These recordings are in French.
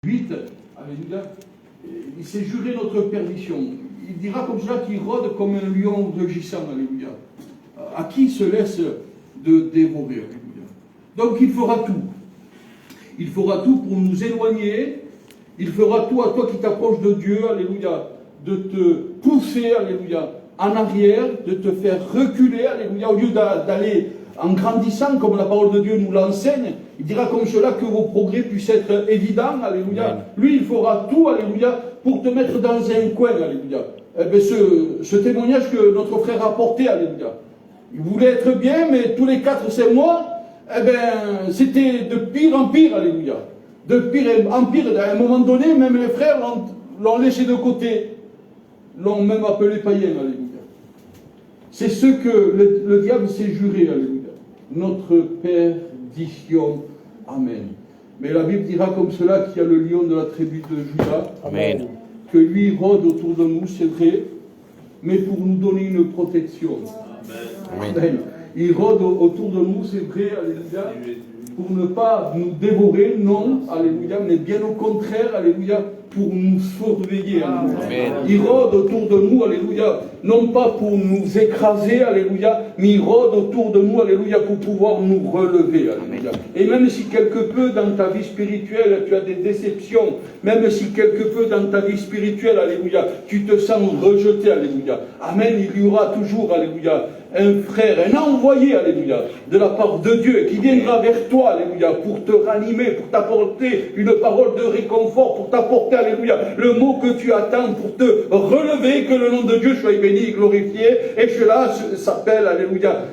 8, alléluia, il s'est juré notre perdition. Il dira comme cela qu'il rôde comme un lion rugissant, alléluia. À qui se laisse de dévorer, alléluia. Donc il fera tout. Il fera tout pour nous éloigner. Il fera tout à toi qui t'approches de Dieu, alléluia, de te pousser, alléluia, en arrière, de te faire reculer, alléluia, au lieu d'aller en grandissant, comme la parole de Dieu nous l'enseigne. Il dira comme cela que vos progrès puissent être évidents, alléluia. Amen. Lui, il fera tout, alléluia, pour te mettre dans un coin, alléluia. Eh bien, ce témoignage que notre frère a apporté, alléluia. Il voulait être bien, mais tous les 4-5 mois, eh bien, c'était de pire en pire, alléluia. De pire en pire. À un moment donné, même les frères l'ont laissé de côté. L'ont même appelé païen, alléluia. C'est ce que le diable s'est juré, alléluia. Notre perdition. Amen. Mais la Bible dira comme cela qu'il y a le lion de la tribu de Juda. Amen. Que lui rôde autour de nous, c'est vrai, mais pour nous donner une protection. Amen. Amen. Il rôde autour de nous, c'est vrai, alléluia, pour ne pas nous dévorer, non, alléluia, mais bien au contraire, alléluia, pour nous surveiller, alléluia. Il rôde autour de nous, alléluia, non pas pour nous écraser, alléluia, mais il rôde autour de nous, alléluia, pour pouvoir nous relever, alléluia. Et même si quelque peu dans ta vie spirituelle, tu as des déceptions, même si quelque peu dans ta vie spirituelle, alléluia, tu te sens rejeté, alléluia, amen, il y aura toujours, alléluia, un frère, un envoyé, alléluia, de la part de Dieu, qui viendra vers toi, alléluia, pour te ranimer, pour t'apporter une parole de réconfort, pour t'apporter, alléluia, le mot que tu attends, pour te relever, que le nom de Dieu soit béni et glorifié, et cela s'appelle, alléluia,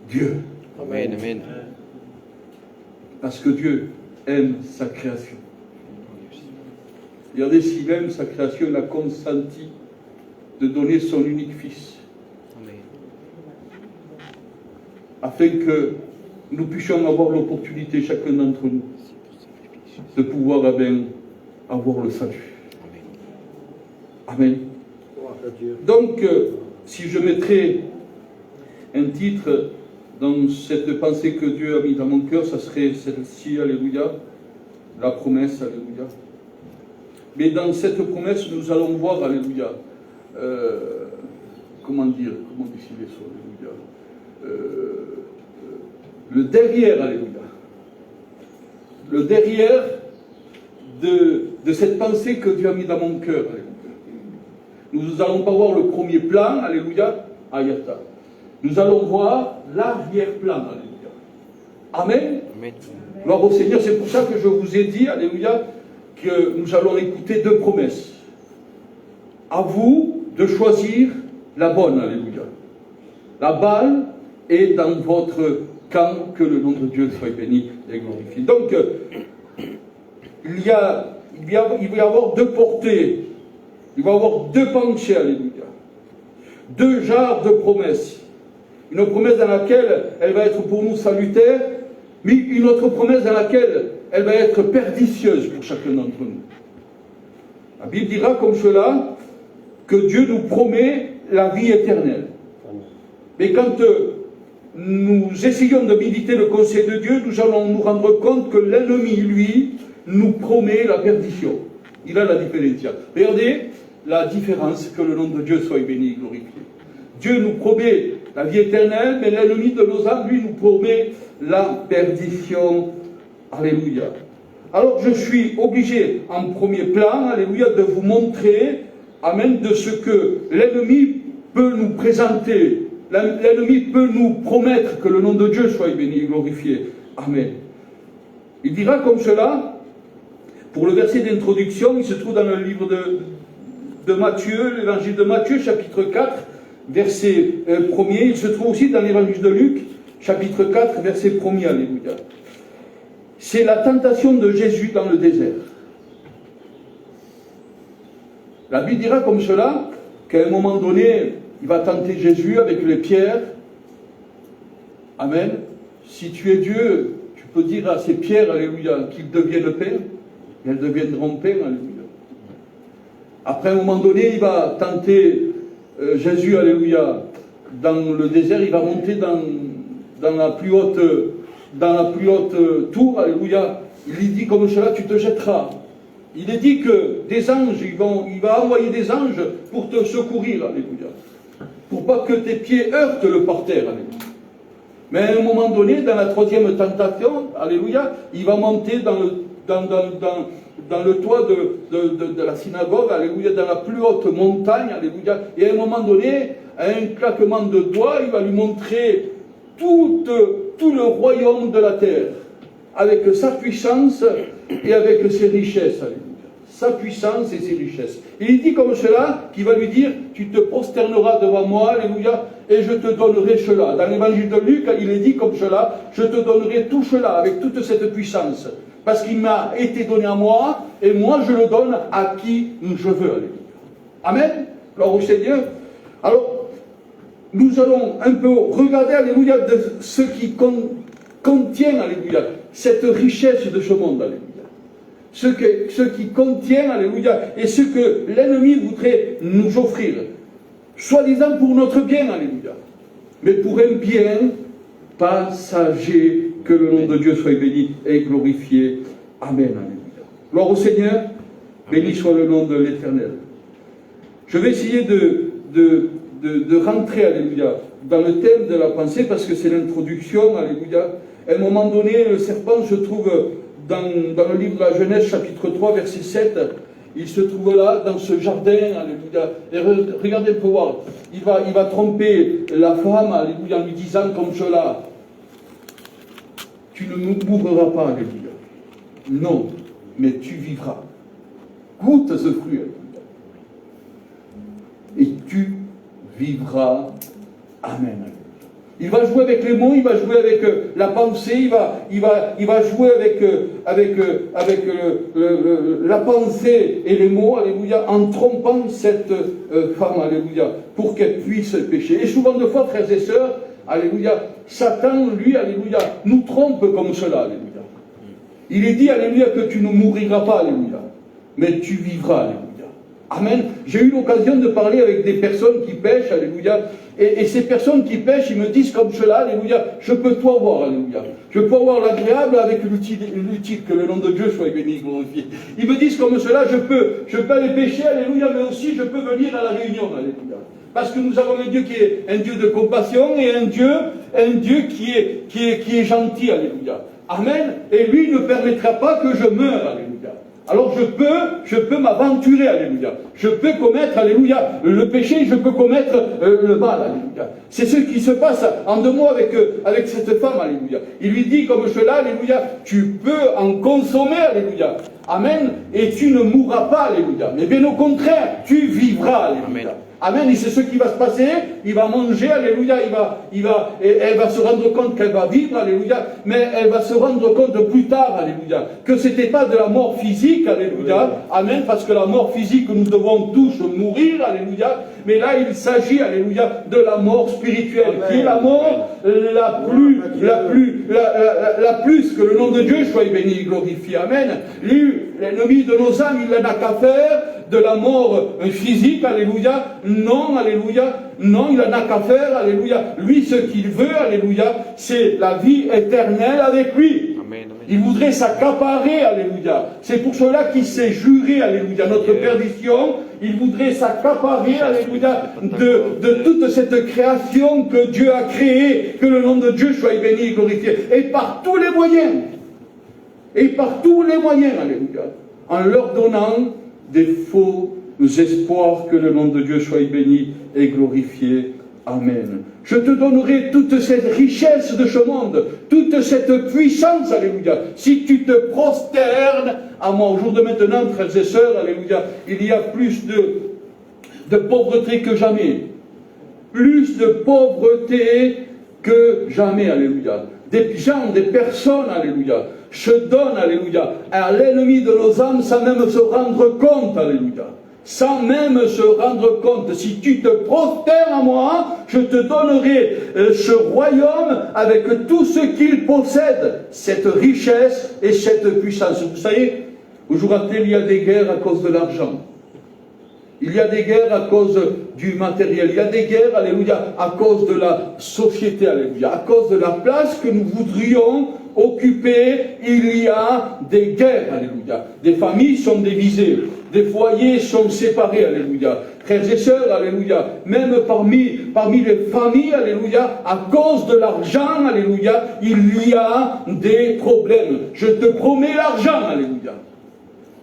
Dieu. Amen, amen. Parce que Dieu aime sa création. Regardez, s'il aime sa création, il a consenti de donner son unique fils. Afin que nous puissions avoir l'opportunité, chacun d'entre nous, de pouvoir avoir le salut. Amen. Donc, si je mettrais un titre dans cette pensée que Dieu a mis dans mon cœur, ça serait celle-ci, alléluia, la promesse, alléluia. Mais dans cette promesse, nous allons voir, alléluia, comment décider ça, alléluia, le derrière, alléluia. Le derrière de cette pensée que Dieu a mis dans mon cœur, alléluia. Nous allons pas voir le premier plan, alléluia, ayata. Nous allons voir l'arrière-plan, alléluia. Amen. Amen. Gloire au Seigneur, c'est pour ça que je vous ai dit, alléluia, que nous allons écouter 2 promesses. À vous de choisir la bonne, alléluia. La balle est dans votre camp, que le nom de Dieu soit béni et glorifié. Donc, il va y avoir 2 portées. Il va y avoir 2 pensées, alléluia. 2 genres de promesses. Une promesse dans laquelle elle va être pour nous salutaire, mais une autre promesse dans laquelle elle va être pernicieuse pour chacun d'entre nous. La Bible dira comme cela que Dieu nous promet la vie éternelle. Mais quand nous essayons de méditer le conseil de Dieu, nous allons nous rendre compte que l'ennemi, lui, nous promet la perdition. Il a la différence. Regardez la différence, que le nom de Dieu soit béni et glorifié. Dieu nous promet la vie éternelle, mais l'ennemi de nos âmes, lui, nous promet la perdition. Alléluia. Alors je suis obligé, en premier plan, alléluia, de vous montrer, amen, de ce que l'ennemi peut nous présenter. L'ennemi peut nous promettre que le nom de Dieu soit béni et glorifié. Amen. Il dira comme cela, pour le verset d'introduction, il se trouve dans le livre de Matthieu, l'évangile de Matthieu, chapitre 4, verset 1er. Il se trouve aussi dans l'évangile de Luc, chapitre 4, verset 1er. Alléluia. C'est la tentation de Jésus dans le désert. La Bible dira comme cela, qu'à un moment donné, il va tenter Jésus avec les pierres. Amen. Si tu es Dieu, tu peux dire à ces pierres, alléluia, qu'ils deviennent pain, et elles deviendront pain, alléluia. Après un moment donné, il va tenter Jésus, alléluia, dans le désert, il va monter dans la plus haute tour, alléluia. Il lui dit comme cela, tu te jetteras il est dit que des anges, il va envoyer des anges pour te secourir, alléluia. Pour pas que tes pieds heurtent le parterre, alléluia. Mais à un moment donné, dans la troisième tentation, alléluia, il va monter dans le toit de la synagogue, alléluia, dans la plus haute montagne, alléluia. Et à un moment donné, à un claquement de doigts, il va lui montrer tout le royaume de la terre, avec sa puissance et avec ses richesses, alléluia. Sa puissance et ses richesses. Et il dit comme cela, qu'il va lui dire, tu te prosterneras devant moi, alléluia, et je te donnerai cela. Dans l'évangile de Luc, il est dit comme cela, je te donnerai tout cela, avec toute cette puissance, parce qu'il m'a été donné à moi, et moi je le donne à qui je veux, alléluia. Amen. Gloire au Seigneur. Alors, nous allons un peu regarder, alléluia, de ce qui contient, alléluia, cette richesse de ce monde, alléluia. Ce qui contient, alléluia, et ce que l'ennemi voudrait nous offrir, soi-disant pour notre bien, alléluia, mais pour un bien passager, que le nom de Dieu soit béni et glorifié. Amen, alléluia. Gloire au Seigneur, béni soit le nom de l'Éternel. Je vais essayer de rentrer, alléluia, dans le thème de la pensée, parce que c'est l'introduction, alléluia. À un moment donné, le serpent se trouve dans le livre de la Genèse, chapitre 3, verset 7, il se trouve là, dans ce jardin, alléluia. Et regardez pour voir, il va tromper la femme, alléluia, en lui disant comme cela, tu ne mourras pas, alléluia. Non, mais tu vivras. Goûte ce fruit, alléluia. Et tu vivras. Amen, alléluia. Il va jouer avec les mots, il va jouer avec la pensée, il va jouer avec la pensée et les mots, alléluia, en trompant cette femme, alléluia, pour qu'elle puisse pécher. Et souvent de fois, frères et sœurs, alléluia, Satan, lui, alléluia, nous trompe comme cela, alléluia. Il est dit, alléluia, que tu ne mouriras pas, alléluia, mais tu vivras, alléluia. Amen. J'ai eu l'occasion de parler avec des personnes qui pêchent, alléluia, et ces personnes qui pêchent, ils me disent comme cela, alléluia, je peux tout avoir, alléluia. Je peux avoir l'agréable avec l'utile, que le nom de Dieu soit béni, glorifié. Ils me disent comme cela, je peux aller pêcher, alléluia, mais aussi je peux venir à la réunion, alléluia. Parce que nous avons un Dieu qui est un Dieu de compassion et un Dieu qui est gentil, alléluia. Amen. Et lui ne permettra pas que je meure, alléluia. Alors je peux m'aventurer, alléluia. Je peux commettre, alléluia, le péché, je peux commettre le mal, alléluia. C'est ce qui se passe en 2 mots avec cette femme, alléluia. Il lui dit comme cela, alléluia, tu peux en consommer, alléluia. Amen. Et tu ne mourras pas, alléluia. Mais bien au contraire, tu vivras, alléluia. Amen. Amen, et c'est ce qui va se passer, il va manger, alléluia, et elle va se rendre compte qu'elle va vivre, alléluia, mais elle va se rendre compte plus tard, alléluia, que ce n'était pas de la mort physique, alléluia, amen, parce que la mort physique, nous devons tous mourir, alléluia, mais là il s'agit, alléluia, de la mort spirituelle, amen, qui est la mort la plus, que le nom de Dieu soit béni et glorifié, amen. L'ennemi de nos âmes, il n'en a qu'à faire de la mort physique, alléluia, non, alléluia, non, il n'en a qu'à faire, alléluia, lui ce qu'il veut, alléluia, c'est la vie éternelle avec lui. Amen, amen. Il voudrait s'accaparer, alléluia, c'est pour cela qu'il s'est juré, alléluia, notre perdition, il voudrait s'accaparer, alléluia, de toute cette création que Dieu a créée, que le nom de Dieu soit béni et glorifié, et par tous les moyens, alléluia, en leur donnant des faux espoirs, que le nom de Dieu soit béni et glorifié. Amen. Je te donnerai toute cette richesse de ce monde, toute cette puissance, alléluia, si tu te prosternes à moi. Au jour de maintenant, frères et sœurs, alléluia, il y a plus de pauvreté que jamais. Plus de pauvreté que jamais, alléluia. Des gens, des personnes, alléluia, se donnent, alléluia, à l'ennemi de nos âmes sans même se rendre compte, alléluia. Sans même se rendre compte. Si tu te prosternes à moi, je te donnerai ce royaume avec tout ce qu'il possède, cette richesse et cette puissance. Vous savez, aujourd'hui il y a des guerres à cause de l'argent. Il y a des guerres à cause du matériel. Il y a des guerres, alléluia, à cause de la société, alléluia, à cause de la place que nous voudrions occupés, il y a des guerres, alléluia. Des familles sont divisées, des foyers sont séparés, alléluia. Frères et sœurs, alléluia, même parmi les familles, alléluia, à cause de l'argent, alléluia, il y a des problèmes. Je te promets l'argent, alléluia.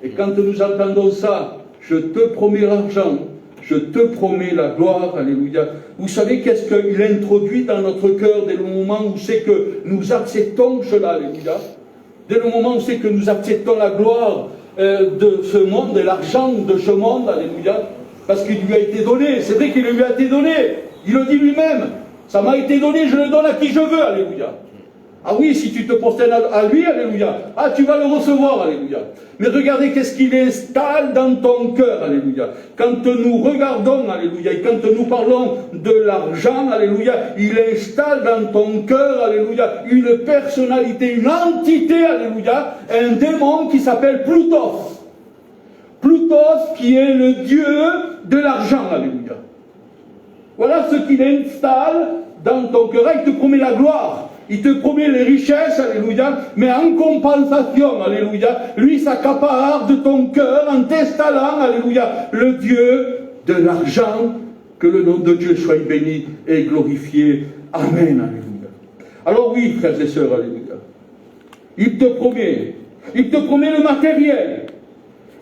Et quand nous entendons ça, je te promets l'argent, je te promets la gloire, alléluia. Vous savez qu'est-ce qu'il introduit dans notre cœur dès le moment où c'est que nous acceptons cela, alléluia. Dès le moment où c'est que nous acceptons la gloire de ce monde et l'argent de ce monde, alléluia. Parce qu'il lui a été donné, c'est vrai qu'il lui a été donné. Il le dit lui-même. Ça m'a été donné, je le donne à qui je veux, alléluia. Ah oui, si tu te prosternes à lui, alléluia. Ah, tu vas le recevoir, alléluia. Mais regardez qu'est-ce qu'il installe dans ton cœur, alléluia. Quand nous regardons, alléluia, et quand nous parlons de l'argent, alléluia, il installe dans ton cœur, alléluia, une personnalité, une entité, alléluia, un démon qui s'appelle Plutos. Plutos qui est le dieu de l'argent, alléluia. Voilà ce qu'il installe dans ton cœur. Il te promet la gloire, il te promet les richesses, alléluia, mais en compensation, alléluia, lui s'accapare de ton cœur en t'installant, alléluia, le dieu de l'argent. Que le nom de Dieu soit béni et glorifié. Amen, alléluia. Alors oui, frères et sœurs, alléluia, il te promet le matériel.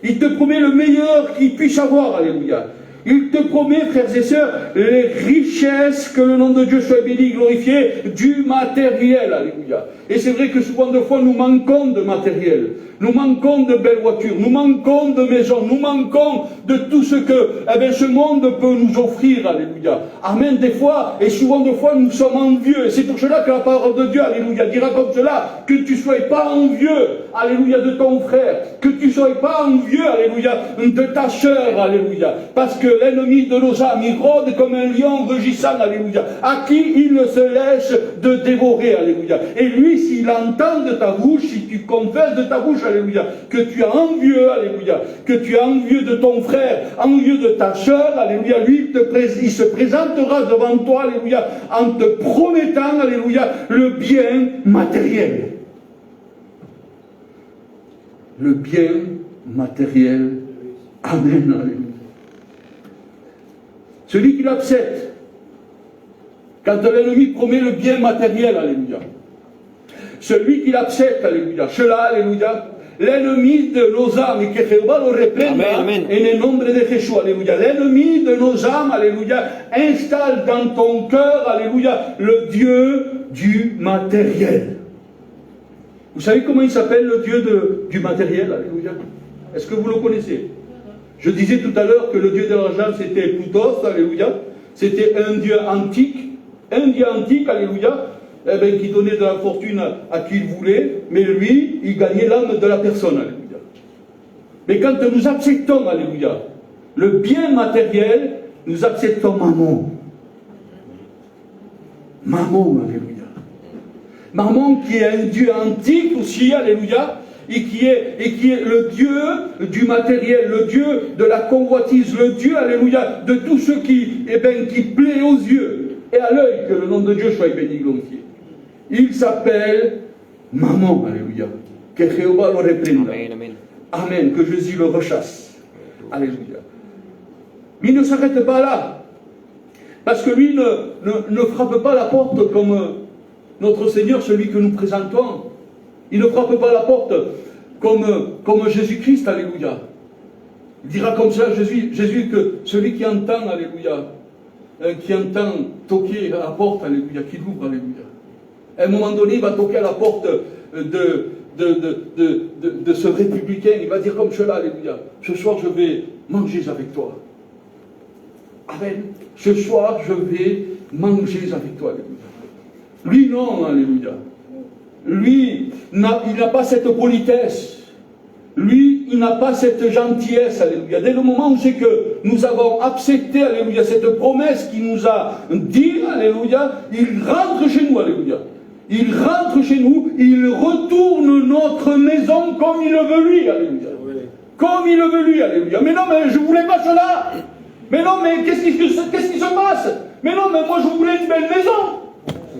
Il te promet le meilleur qu'il puisse avoir, alléluia. Il te promet, frères et sœurs, les richesses, que le nom de Dieu soit béni, glorifié, du matériel, alléluia. Et c'est vrai que souvent de fois nous manquons de matériel, nous manquons de belles voitures, nous manquons de maisons, nous manquons de tout ce que ce monde peut nous offrir, alléluia. Amen, des fois, et souvent de fois nous sommes envieux, et c'est pour cela que la parole de Dieu, alléluia, dira comme cela, que tu ne sois pas envieux, alléluia, de ton frère, que tu ne sois pas envieux, alléluia, de ta sœur, alléluia, parce que l'ennemi de nos âmes, il rôde comme un lion rugissant, alléluia, à qui il ne se laisse de dévorer, alléluia. Et lui, s'il entend de ta bouche, si tu confesses de ta bouche, alléluia, que tu es envieux, alléluia, que tu es envieux de ton frère, envieux de ta sœur, alléluia, lui, il se présentera devant toi, alléluia, en te promettant, alléluia, le bien matériel. Le bien matériel. Amen, alléluia. Celui qui l'accepte, quand l'ennemi promet le bien matériel, alléluia. Celui qui l'accepte, alléluia. Cela, alléluia. L'ennemi de nos âmes, et que Jéhovah le reprenne, en nombre de Jésus, alléluia. L'ennemi de nos âmes, alléluia, installe dans ton cœur, alléluia, le Dieu du matériel. Vous savez comment il s'appelle le Dieu du matériel, alléluia? Est-ce que vous le connaissez? Je disais tout à l'heure que le Dieu de l'argent, c'était Plutos, alléluia. C'était un Dieu antique, alléluia, qui donnait de la fortune à qui il voulait, mais lui, il gagnait l'âme de la personne, alléluia. Mais quand nous acceptons, alléluia, le bien matériel, nous acceptons Mammon. Mammon, alléluia. Mammon qui est un Dieu antique aussi, alléluia, et qui est le Dieu du matériel, le Dieu de la convoitise, le Dieu, alléluia, de tout ce qui plaît aux yeux et à l'œil, que le nom de Dieu soit béni, glorifié. Il s'appelle Mammon, alléluia. Que Jéhovah le reprenne. Amen, amen. Amen, que Jésus le rechasse. Alléluia. Mais il ne s'arrête pas là. Parce que lui ne frappe pas la porte comme notre Seigneur, celui que nous présentons. Il ne frappe pas la porte comme Jésus-Christ, alléluia. Il dira comme ça, Jésus, que celui qui entend, alléluia, qui entend toquer à la porte, alléluia, qui l'ouvre, alléluia. À un moment donné, il va toquer à la porte de ce républicain, il va dire comme cela, alléluia, ce soir je vais manger avec toi. Amen. Ce soir je vais manger avec toi, alléluia. Lui non, alléluia. Lui, il n'a pas cette politesse. Lui, il n'a pas cette gentillesse, alléluia. Dès le moment où c'est que nous avons accepté, alléluia, cette promesse qu'il nous a dit, alléluia, il rentre chez nous, alléluia. Il rentre chez nous, il retourne notre maison comme il le veut lui, alléluia. Comme il le veut lui, alléluia. Mais non, mais je ne voulais pas cela. Mais non, mais qu'est-ce qui se passe? Mais non, mais moi je voulais une belle maison.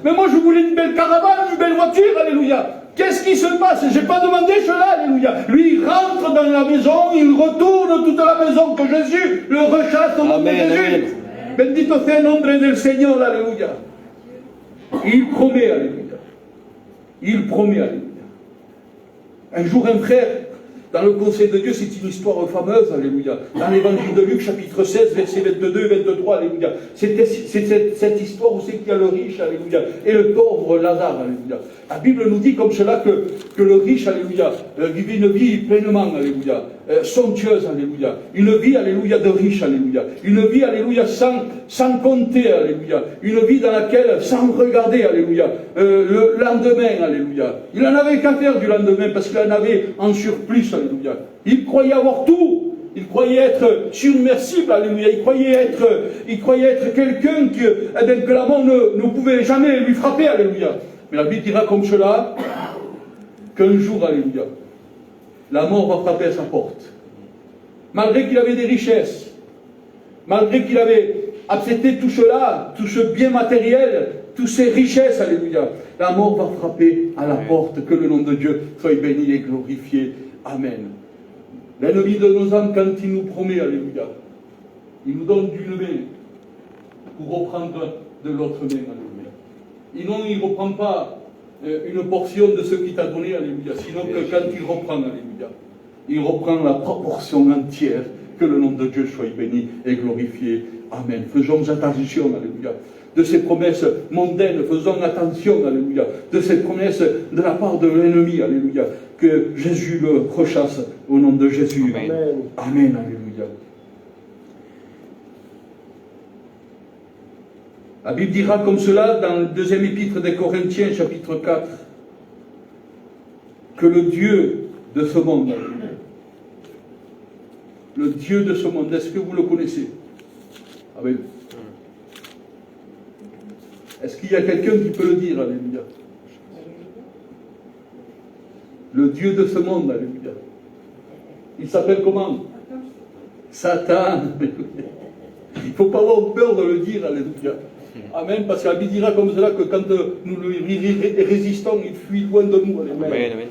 Mais moi je voulais une belle caravane, une belle voiture, alléluia. Qu'est-ce qui se passe? Je n'ai pas demandé cela, alléluia. Lui, il rentre dans la maison, il retourne toute la maison que Jésus le rechasse au nom de Jésus. Bendito sea el nombre del Señor, alléluia. Il promet, alléluia. Il promet, alléluia. Un jour, un frère, dans le conseil de Dieu, c'est une histoire fameuse, alléluia. Dans l'évangile de Luc, chapitre 16, versets 22 et 23, alléluia. C'est cette histoire où c'est qu'il y a le riche, alléluia, et le pauvre Lazare, alléluia. La Bible nous dit comme cela que le riche, alléluia, vivait une vie pleinement, alléluia, somptueuse, alléluia. Une vie, alléluia, de riche, alléluia. Une vie, alléluia, sans compter, alléluia. Une vie dans laquelle, sans regarder, alléluia, le lendemain, alléluia. Il n'en avait qu'à faire du lendemain parce qu'il en avait en surplus, alléluia. Il croyait avoir tout. Il croyait être submersible, alléluia. Il croyait être quelqu'un que la mort ne pouvait jamais lui frapper, alléluia. Mais la Bible dira comme cela qu'un jour, alléluia, la mort va frapper à sa porte. Malgré qu'il avait des richesses, malgré qu'il avait accepté tout cela, tout ce bien matériel, toutes ces richesses, alléluia, la mort va frapper à la porte. Que le nom de Dieu soit béni et glorifié. Amen. L'ennemi de nos âmes, quand il nous promet, alléluia, il nous donne d'une main pour reprendre de l'autre main, alléluia. Et non, il ne reprend pas une portion de ce qu'il t'a donné, alléluia. Sinon que quand il reprend, alléluia, il reprend la proportion entière. Que le nom de Dieu soit béni et glorifié. Amen. Faisons attention, alléluia, de ces promesses mondaines. Faisons attention, alléluia, de ces promesses de la part de l'ennemi, alléluia. Que Jésus le rechasse au nom de Jésus. Amen. Amen, alléluia. La Bible dira comme cela dans le deuxième épître des Corinthiens, chapitre 4, que le Dieu de ce monde, le Dieu de ce monde, est-ce que vous le connaissez? Amen. Est-ce qu'il y a quelqu'un qui peut le dire? Alléluia. Le Dieu de ce monde, alléluia. Il s'appelle comment? Satan. Il ne faut pas avoir peur de le dire, alléluia. Amen, parce que la Bible dira comme cela que quand nous le résistons, il fuit loin de nous. Alléluia. Amen, amen.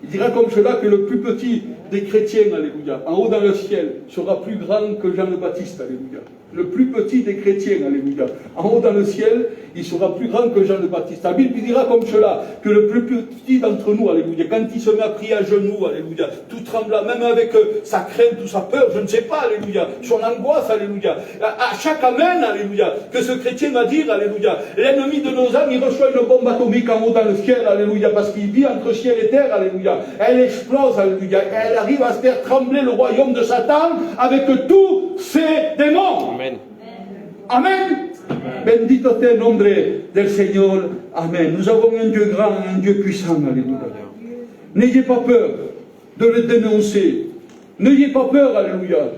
Il dira comme cela que le plus petit des chrétiens, alléluia, en haut dans le ciel, sera plus grand que Jean le Baptiste, alléluia. Le plus petit des chrétiens, alléluia, en haut dans le ciel, il sera plus grand que Jean le Baptiste. La Bible dira comme cela que le plus petit d'entre nous, alléluia, quand il se met à prier à genoux, alléluia, tout tremblant, même avec sa crainte ou sa peur, je ne sais pas, alléluia, son angoisse, alléluia, à chaque amen, alléluia, que ce chrétien va dire, alléluia, l'ennemi de nos âmes, il reçoit une bombe atomique en haut dans le ciel, alléluia, parce qu'il vit entre ciel et terre, alléluia, elle explose, alléluia, elle arrive à se faire trembler le royaume de Satan avec tous ses démons. Amen. Amen. Bendito sea el nombre del Señor. Amen. Nous avons un Dieu grand, un Dieu puissant. Alléluia. N'ayez pas peur de le dénoncer. N'ayez pas peur, alléluia,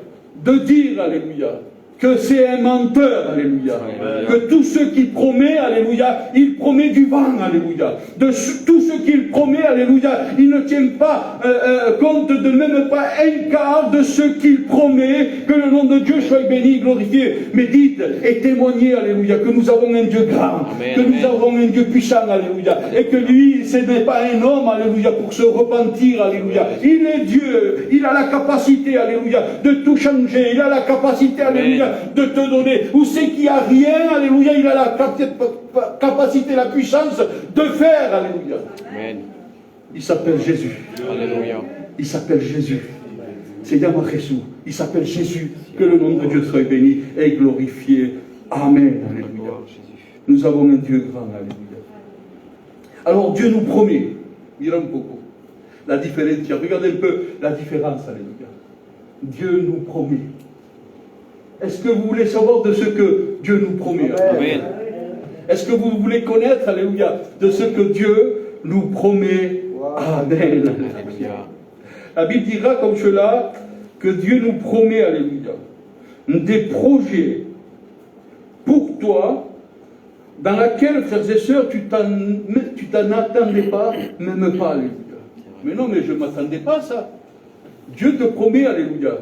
de dire, alléluia, que c'est un menteur, alléluia. Que tout ce qu'il promet, alléluia, il promet du vent, alléluia. De tout ce qu'il promet, alléluia, il ne tient pas compte de même pas un quart de ce qu'il promet. Que le nom de Dieu soit béni, glorifié. Mais dites et témoignez, alléluia, que nous avons un Dieu grand, amen, que nous avons un Dieu puissant, alléluia. Et que lui, ce n'est pas un homme, alléluia, pour se repentir, alléluia. Il est Dieu, il a la capacité, alléluia, de tout changer. Il a la capacité, alléluia, de te donner. Où c'est qu'il n'y a rien, alléluia, il a la capacité, la puissance de faire, alléluia. Amen. Il s'appelle Jésus. Alléluia. Il s'appelle Jésus. C'est Yahweh Jésus. Il s'appelle Jésus. Que le nom de Dieu soit béni et glorifié. Amen. Alléluia. Nous avons un Dieu grand. Alléluia. Alors Dieu nous promet. Mira un poco. La différence. Regardez un peu la différence. Alléluia. Dieu nous promet. Est-ce que vous voulez savoir de ce que Dieu nous promet? Amen. Est-ce que vous voulez connaître, alléluia, de ce que Dieu nous promet? Amen. Alléluia. La Bible dira comme cela que Dieu nous promet, alléluia, des projets pour toi dans laquelle, frères et sœurs, tu t'en attendais pas, même pas, alléluia. Mais non, mais je ne m'attendais pas à ça. Dieu te promet, alléluia,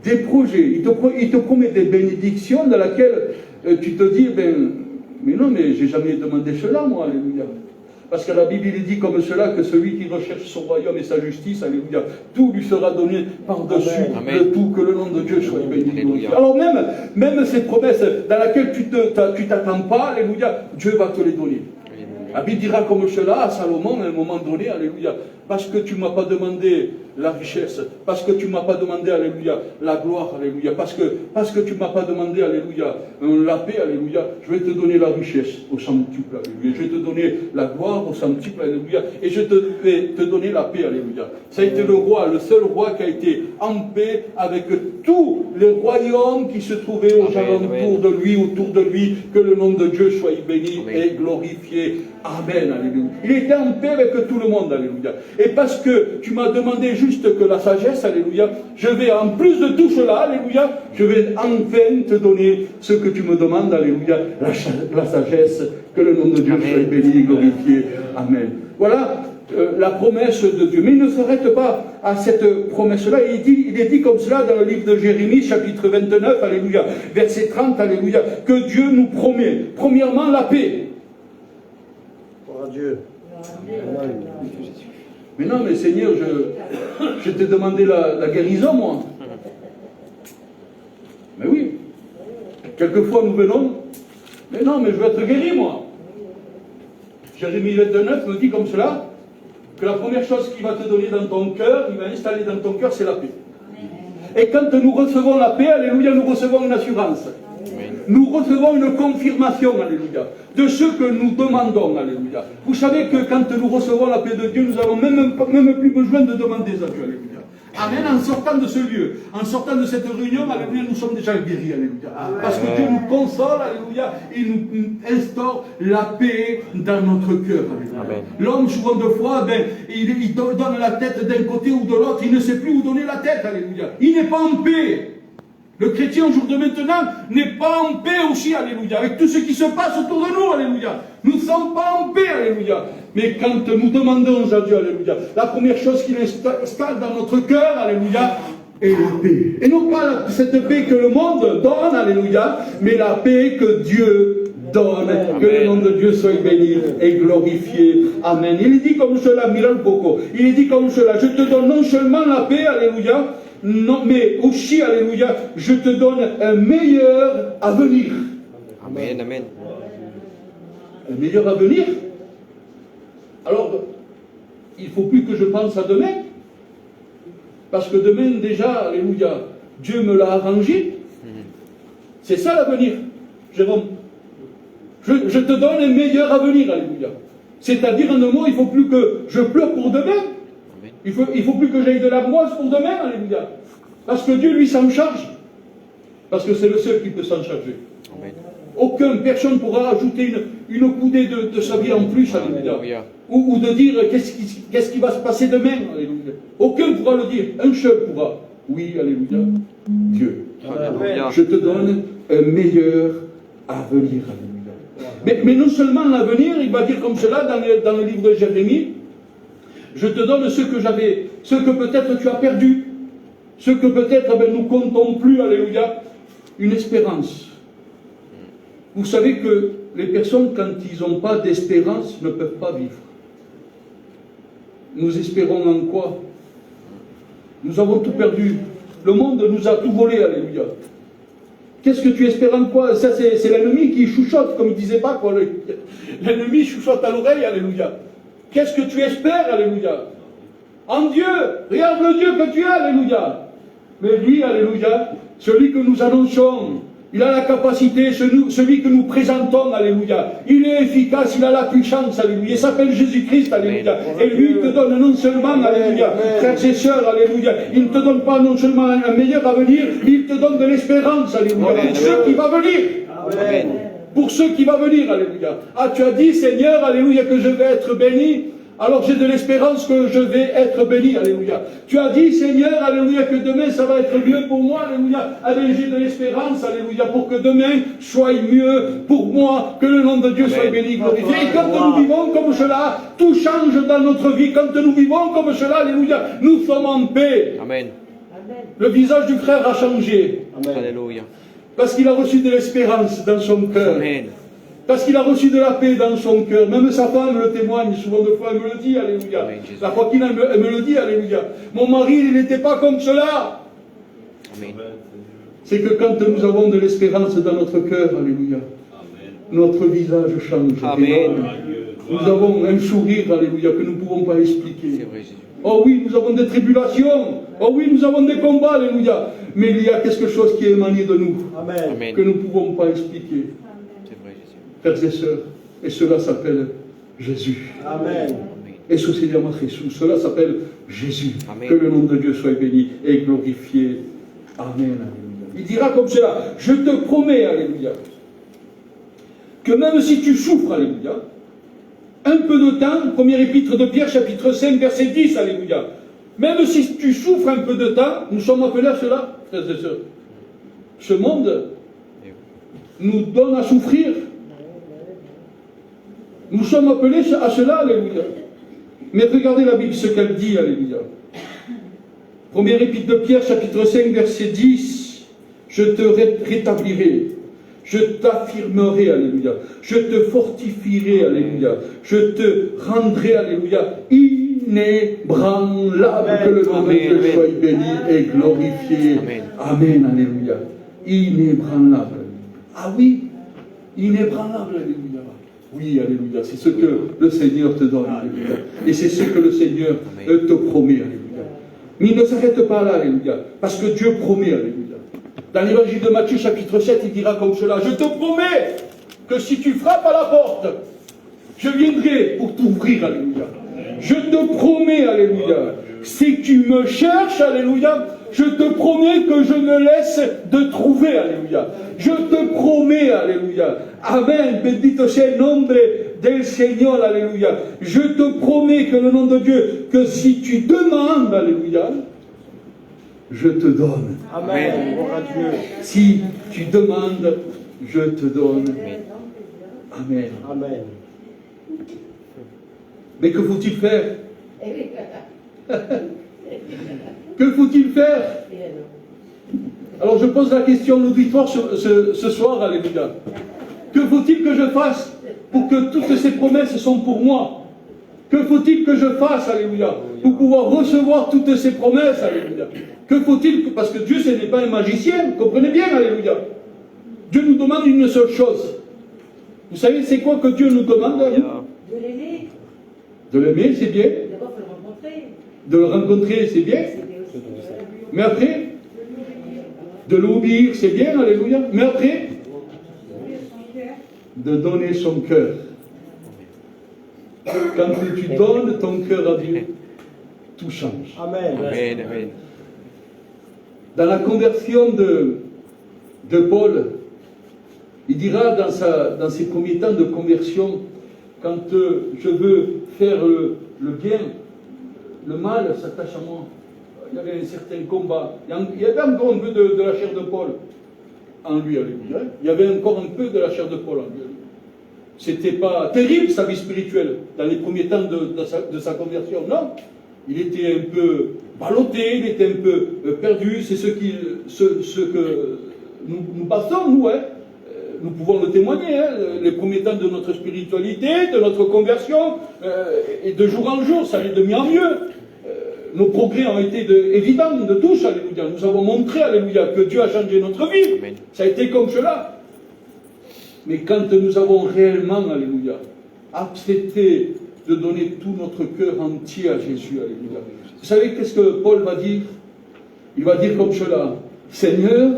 des projets, il te promet des bénédictions dans laquelle tu te dis, mais non, mais j'ai jamais demandé cela, moi, alléluia. Parce que la Bible il dit comme cela que celui qui recherche son royaume et sa justice, alléluia, tout lui sera donné par-dessus le tout, que le nom de Dieu soit béni. Alors même ces promesses dans lesquelles tu t'attends pas, alléluia, Dieu va te les donner. La Bible dira comme cela à Salomon à un moment donné, alléluia, parce que tu ne m'as pas demandé la richesse, parce que tu ne m'as pas demandé, alléluia, la gloire, alléluia, parce que tu ne m'as pas demandé, alléluia, la paix, alléluia, je vais te donner la richesse au centuple, alléluia, je vais te donner la gloire au centuple, alléluia, et je vais te donner la paix, alléluia. Ça a été le roi, le seul roi qui a été en paix avec tous les royaumes qui se trouvaient aux alentours de lui, autour de lui, que le nom de Dieu soit béni et glorifié. Amen, alléluia. Il était en paix avec tout le monde, alléluia. Et parce que tu m'as demandé juste que la sagesse, alléluia, je vais en plus de tout cela, alléluia, je vais enfin te donner ce que tu me demandes, alléluia, la sagesse, que le nom de Dieu soit béni et glorifié. Amen. Voilà la promesse de Dieu. Mais il ne s'arrête pas à cette promesse-là. Il est dit comme cela dans le livre de Jérémie, chapitre 29, alléluia, verset 30, alléluia, que Dieu nous promet, premièrement, la paix. Dieu. Mais non, mais Seigneur, je t'ai demandé la guérison, moi. Mais oui. Quelquefois, nous venons. Mais non, mais je veux être guéri, moi. Jérémie 29 me dit comme cela, que la première chose qu'il va te donner dans ton cœur, il va installer dans ton cœur, c'est la paix. Et quand nous recevons la paix, alléluia, nous recevons une assurance. Nous recevons une confirmation, alléluia, de ce que nous demandons, alléluia. Vous savez que quand nous recevons la paix de Dieu, nous n'avons même plus besoin de demander à Dieu, alléluia. Amen, en sortant de ce lieu, en sortant de cette réunion, alléluia, nous sommes déjà guéris, alléluia. Parce que Dieu nous console, alléluia, il nous instaure la paix dans notre cœur, alléluia. L'homme, souvent de fois, il donne la tête d'un côté ou de l'autre, il ne sait plus où donner la tête, alléluia. Il n'est pas en paix. Le chrétien au jour de maintenant n'est pas en paix aussi, alléluia, avec tout ce qui se passe autour de nous, alléluia. Nous ne sommes pas en paix, alléluia. Mais quand nous demandons à Dieu, alléluia, la première chose qu'il installe dans notre cœur, alléluia, est la paix. Et non pas cette paix que le monde donne, alléluia, mais la paix que Dieu donne. Que le nom de Dieu soit béni et glorifié. Amen. Il est dit comme cela, Miral Boko, il est dit comme cela, je te donne non seulement la paix, alléluia, non, mais aussi, alléluia, je te donne un meilleur avenir. Amen, amen. Un meilleur avenir. Alors, il ne faut plus que je pense à demain. Parce que demain, déjà, alléluia, Dieu me l'a arrangé. C'est ça l'avenir, Jérôme. Je te donne un meilleur avenir, alléluia. C'est-à-dire, en un mot, il ne faut plus que je pleure pour demain. Il ne faut plus que j'aille de l'angoisse pour demain, alléluia. Parce que Dieu, lui, s'en charge. Parce que c'est le seul qui peut s'en charger. Aucune personne pourra ajouter une coudée de sa vie en plus, alléluia. Ou de dire qu'est-ce qui va se passer demain, alléluia. Aucun pourra le dire. Un seul pourra. Oui, alléluia. Dieu. Alléluia. Je te donne un meilleur avenir, alléluia. Mais non seulement l'avenir, il va dire comme cela dans le livre de Jérémie, je te donne ce que j'avais, ce que peut-être tu as perdu, ce que peut-être nous comptons plus, alléluia, une espérance. Vous savez que les personnes, quand ils n'ont pas d'espérance, ne peuvent pas vivre. Nous espérons en quoi? Nous avons tout perdu. Le monde nous a tout volé, alléluia. Qu'est-ce que tu espères en quoi? Ça, c'est l'ennemi qui chuchote, comme il disait pas, quoi. L'ennemi chuchote à l'oreille, alléluia. Qu'est-ce que tu espères, alléluia? En Dieu, regarde le Dieu que tu as, alléluia. Mais lui, alléluia, celui que nous annonçons, il a la capacité, celui que nous présentons, alléluia. Il est efficace, il a la puissance, alléluia. Il s'appelle Jésus-Christ, alléluia. Et lui, il te donne non seulement, alléluia, frères et sœurs, alléluia, il ne te donne pas non seulement un meilleur avenir, il te donne de l'espérance, alléluia, pour ceux qui vont venir. Amen. Pour ceux qui vont venir, alléluia. Ah, tu as dit, Seigneur, alléluia, que je vais être béni. Alors j'ai de l'espérance que je vais être béni, alléluia. Tu as dit, Seigneur, alléluia, que demain ça va être mieux pour moi, alléluia. Allez, j'ai de l'espérance, alléluia, pour que demain soit mieux pour moi, que le nom de Dieu soit béni, glorifié. Et quand nous vivons comme cela, tout change dans notre vie. Quand nous vivons comme cela, alléluia, nous sommes en paix. Amen. Le visage du frère a changé. Alléluia. Parce qu'il a reçu de l'espérance dans son cœur. Amen. Parce qu'il a reçu de la paix dans son cœur. Même sa femme le témoigne souvent de fois, elle me le dit, alléluia. Amen, Jésus. La Joaquine, elle me le dit, alléluia. Mon mari, il n'était pas comme cela. Amen. C'est que quand nous avons de l'espérance dans notre cœur, alléluia, notre visage change. Amen. Nous avons un sourire, alléluia, que nous ne pouvons pas expliquer. C'est vrai, Jésus. Oh oui, nous avons des tribulations. Oh oui, nous avons des combats, alléluia. Mais il y a quelque chose qui est émané de nous, Amen. que nous ne pouvons pas expliquer. C'est vrai, Jésus. Frères et sœurs, et cela s'appelle Jésus. Amen. Amen. Et ce Seigneur Jésus, cela s'appelle Jésus. Amen. Que le nom de Dieu soit béni et glorifié. Amen. Alléluia. Il dira comme cela, je te promets, alléluia, que même si tu souffres, alléluia, un peu de temps, première épître de Pierre, chapitre 5, verset 10, alléluia, même si tu souffres un peu de temps, nous sommes appelés à cela, frères et sœurs. Ce monde nous donne à souffrir. Nous sommes appelés à cela, alléluia. Mais regardez la Bible, ce qu'elle dit, alléluia. Première épître de Pierre, chapitre 5, verset 10. Je te rétablirai, je t'affirmerai, alléluia. Je te fortifierai, alléluia. Je te rendrai, alléluia, inébranlable. Que le nom de Dieu soit béni et glorifié. Amen. Amen, alléluia. Inébranlable. Ah oui, inébranlable, alléluia. Oui, alléluia. C'est ce que le Seigneur te donne, alléluia. Et c'est ce que le Seigneur te promet, alléluia. Mais il ne s'arrête pas là, alléluia. Parce que Dieu promet, alléluia. Dans l'évangile de Matthieu, chapitre 7, il dira comme cela, je te promets que si tu frappes à la porte, je viendrai pour t'ouvrir, alléluia. Je te promets, alléluia. Si tu me cherches, alléluia, je te promets que je ne laisse de trouver, alléluia. Je te promets, alléluia. Amen. Bendito sea el nombre del Señor, alléluia. Je te promets que le nom de Dieu, que si tu demandes, alléluia, je te donne. Amen. Gloire à Dieu. Si tu demandes, je te donne. Amen. Amen. Mais que faut-il faire? Que faut-il faire? Alors je pose la question à l'auditoire ce soir, alléluia. Que faut-il que je fasse pour que toutes ces promesses sont pour moi? Que faut-il que je fasse, alléluia, pour pouvoir recevoir toutes ces promesses, alléluia? Que faut-il, parce que Dieu ce n'est pas un magicien, comprenez bien, alléluia. Dieu nous demande une seule chose. Vous savez c'est quoi que Dieu nous demande à nous? De l'aimer, De l'aimer, c'est bien. d'abord il faut le rencontrer. De le rencontrer, c'est bien. Mais après, de l'obéir, c'est bien, alléluia. Mais après, de donner son cœur. Quand tu donnes ton cœur à Dieu, tout change. Amen. Amen. Amen. Dans la conversion de Paul, il dira dans ses premiers temps de conversion, quand je veux faire le bien, le mal s'attache à moi. Il y avait un certain combat. Il y avait encore un peu de la chair de Paul en lui, alléluia. Il y avait encore un peu de la chair de Paul en lui. C'était pas terrible sa vie spirituelle dans les premiers temps de sa conversion, non. Il était un peu ballotté, il était un peu perdu. C'est ce que nous passons, nous, hein. Nous pouvons le témoigner, hein. Les premiers temps de notre spiritualité, de notre conversion, et de jour en jour, ça allait de mieux en mieux. Nos progrès ont été évidents de tous, alléluia. Nous avons montré, alléluia, que Dieu a changé notre vie. Amen. Ça a été comme cela. Mais quand nous avons réellement, alléluia, accepté de donner tout notre cœur entier à Jésus, alléluia. Vous savez qu'est-ce que Paul va dire? Il va dire comme cela, Seigneur,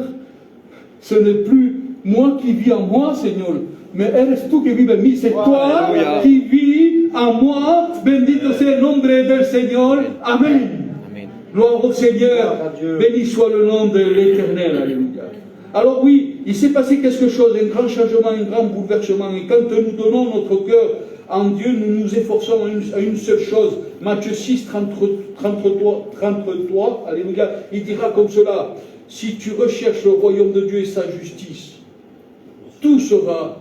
ce n'est plus moi qui vis en moi, Seigneur, mais eres tú que vives en mí. C'est toi Alléluia. qui vis en moi. Bendito sea el nombre del Señor. Amen. Amen. Gloire au Seigneur. Gloire à Dieu. Béni soit le nom de l'Éternel. Alléluia. Alors oui, il s'est passé quelque chose, un grand changement, un grand bouleversement. Et quand nous donnons notre cœur en Dieu, nous nous efforçons à une seule chose. Matthieu 6, 33, alléluia, il dira comme cela, si tu recherches le royaume de Dieu et sa justice, tout sera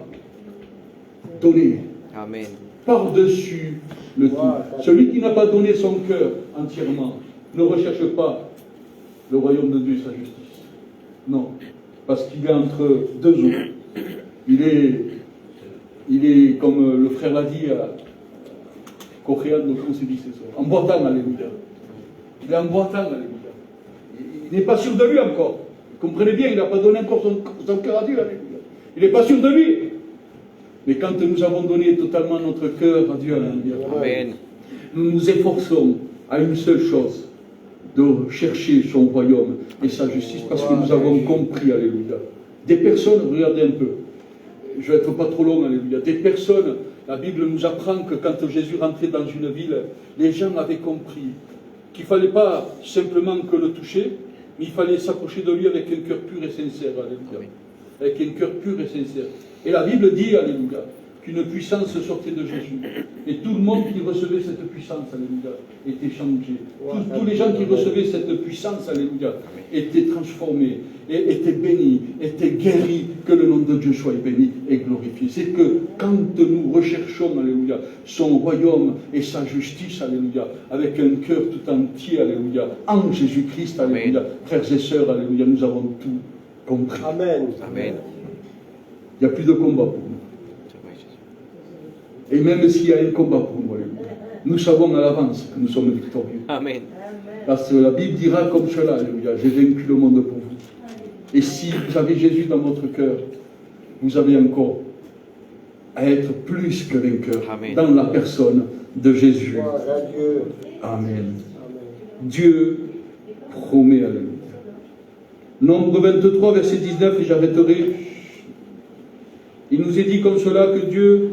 donné Amen. par-dessus le tout. Celui qui n'a pas donné son cœur entièrement ne recherche pas le royaume de Dieu et sa justice. Non, parce qu'il est entre deux eaux. Il est Il est, comme le frère l'a dit, coréano, comment se dit ce soir, en boitant, alléluia. Il est en boitant, alléluia. Il n'est pas sûr de lui encore. Comprenez bien, il n'a pas donné encore son cœur à Dieu, alléluia. Il n'est pas sûr de lui. Mais quand nous avons donné totalement notre cœur à Dieu, alléluia, Amen. nous nous efforçons à une seule chose, de chercher son royaume et sa justice, parce que nous avons compris, alléluia. Des personnes, regardez un peu, je ne vais être pas trop long, alléluia, des personnes, la Bible nous apprend que quand Jésus rentrait dans une ville, les gens avaient compris qu'il ne fallait pas simplement que le toucher, mais il fallait s'approcher de lui avec un cœur pur et sincère, alléluia. Avec un cœur pur et sincère. Et la Bible dit, alléluia, qu'une puissance sortait de Jésus. Et tout le monde qui recevait cette puissance, alléluia, était changé. Tous les gens qui recevaient cette puissance, alléluia, étaient transformés, et étaient bénis, étaient guéris. Que le nom de Dieu soit béni et glorifié. C'est que quand nous recherchons, alléluia, son royaume et sa justice, alléluia, avec un cœur tout entier, alléluia, en Jésus-Christ, alléluia, frères et sœurs, alléluia, nous avons tout compris. Amen. Amen. Il n'y a plus de combat pour nous. C'est vrai, Jésus. Et même s'il y a un combat pour nous, alléluia, nous savons à l'avance que nous sommes victorieux. Amen. Parce que la Bible dira comme cela, alléluia, j'ai vaincu le monde pour vous. Et si vous avez Jésus dans votre cœur, vous avez encore à être plus que vainqueur Amen. dans la personne de Jésus. Gloire à Dieu. Amen. Amen. Dieu promet, alléluia. Nombre 23, verset 19, et j'arrêterai. Il nous est dit comme cela que Dieu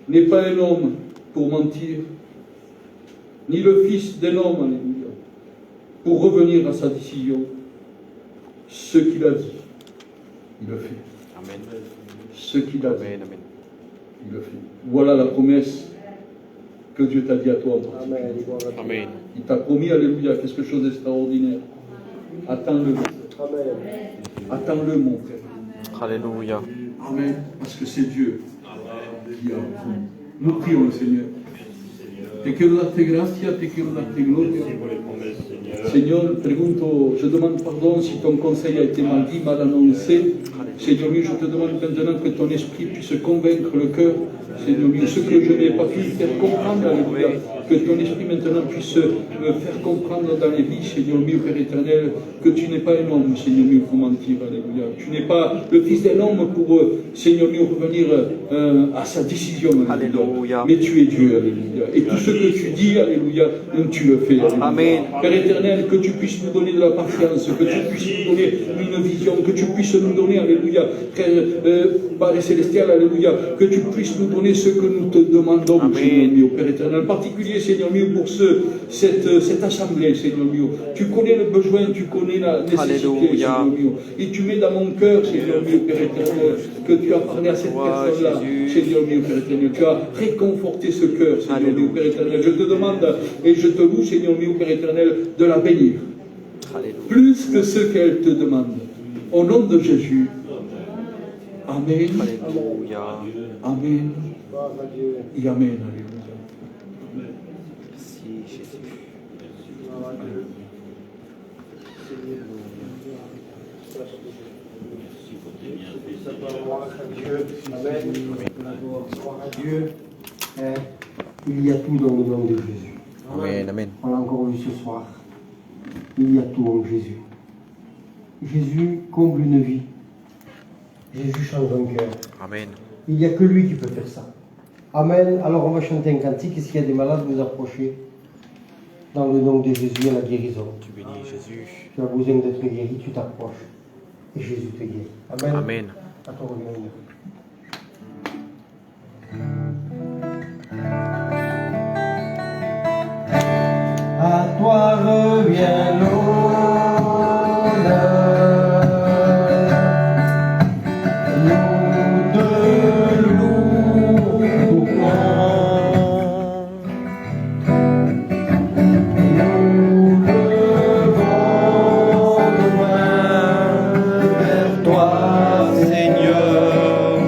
n'est pas un homme pour mentir, ni le fils d'un homme, alléluia, pour revenir à sa décision. Ce qu'il a dit, il le fait. Amen. Ce qu'il a dit, Amen. Amen. il le fait. Voilà la promesse que Dieu t'a dit à toi en particulier. Amen. Gloire à Dieu. Amen. Il t'a promis, alléluia, quelque chose d'extraordinaire. Attends-le. Amen. Attends-le, mon frère. Alléluia. Amen. Parce que c'est Dieu qui a promis. Nous prions le Seigneur. Te quiero darte gracia, te quiero darte gloria. Seigneur, pregunto, je demande pardon si ton conseil a été mal dit, mal annoncé. Seigneur mieux, je te demande maintenant que ton esprit puisse convaincre le cœur. Seigneur mieux, ce que je n'ai pas pu faire comprendre, alléluia, que ton esprit maintenant puisse me faire comprendre dans les vies, Seigneur mieux, Père éternel, que tu n'es pas un homme, Seigneur mieux, pour mentir, alléluia. Tu n'es pas le fils d'un homme pour, Seigneur mieux, revenir à sa décision, alléluia. Alléluia. Mais tu es Dieu, alléluia. Et tout ce que tu dis, alléluia, tu le fais, alléluia. Amen. Père éternel, que tu puisses nous donner de la patience, que tu puisses nous donner une vision, que tu puisses nous donner, alléluia, Père célestial, alléluia, que tu puisses nous donner ce que nous te demandons, Amen. Seigneur mieux, Père éternel, en particulier, Seigneur mieux, pour cette assemblée, Seigneur mieux. Tu connais le besoin, tu connais la nécessité, Alléluia. Seigneur mieux. Et tu mets dans mon cœur, Seigneur mieux, Père éternel, que tu as parlé à cette Gloire, personne-là, Jésus. Seigneur mieux, Père éternel. Tu as réconforté ce cœur, Seigneur mieux, Alléluia. Père éternel. Je te demande et je te loue, Seigneur mieux, Père éternel, de la bénir. Alléluia. Plus que ce qu'elle te demande. Au nom de Jésus. Amen. Alléluia. Amen. Gloire à Dieu. Et Amen. Alléluia. Merci, Jésus. Gloire à Dieu. Gloire à Dieu. Amen. Gloire à Dieu. Il y a tout dans le nom de Jésus. Amen. Amen. On l'a encore vu ce soir. Il y a tout en Jésus. Jésus comble une vie. Jésus change un cœur. Amen. Il n'y a que lui qui peut faire ça. Amen. Alors on va chanter un cantique. S'il y a des malades, vous approchez. Dans le nom de Jésus, à la guérison. Tu bénis, Jésus. Tu as besoin d'être guéri, tu t'approches. Et Jésus te guérit. Amen. Amen. À ton revenu. À toi revient l'honneur. Nous te louons. Nous levons nos mains vers toi, Seigneur.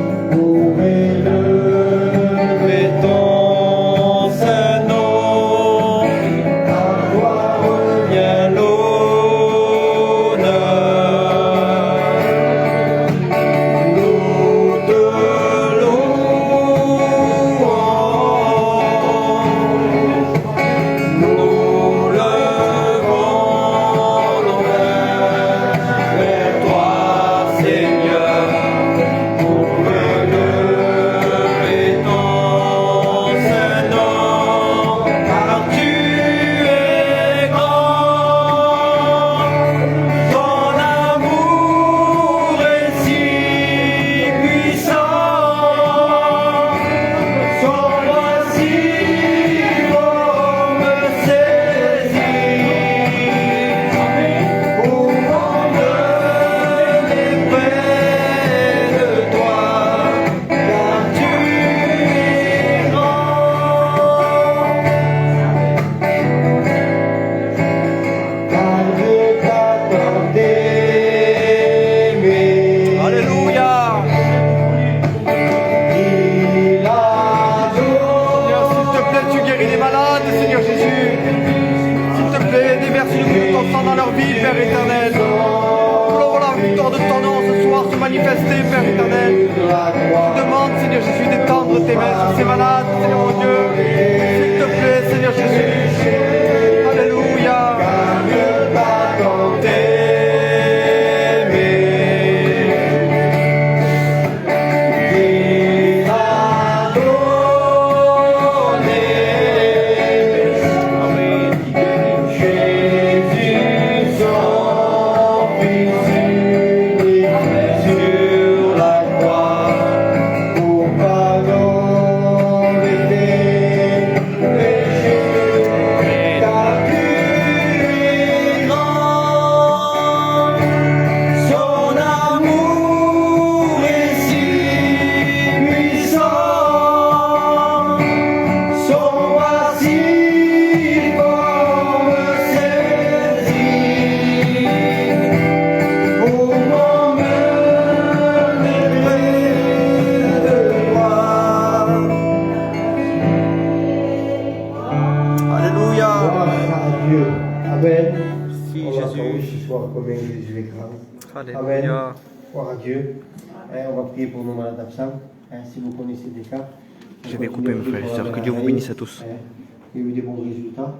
ton nom ce soir se manifester, Père éternel. Je te demande, Seigneur Jésus, d'étendre tes mains sur ces malades, Seigneur mon Dieu. S'il te plaît, Seigneur Jésus. Alléluia. Alléluia. Gloire à Dieu. Amen. Merci, On a Jésus. entendu ce soir combien Jésus est grand. Alléluia. Amen. Gloire à Dieu. On va prier pour nos malades absents. Si vous connaissez des cas. Je vais couper, mes frères et sœurs. Que Dieu vous bénisse à tous. Il y a eu des bons résultats.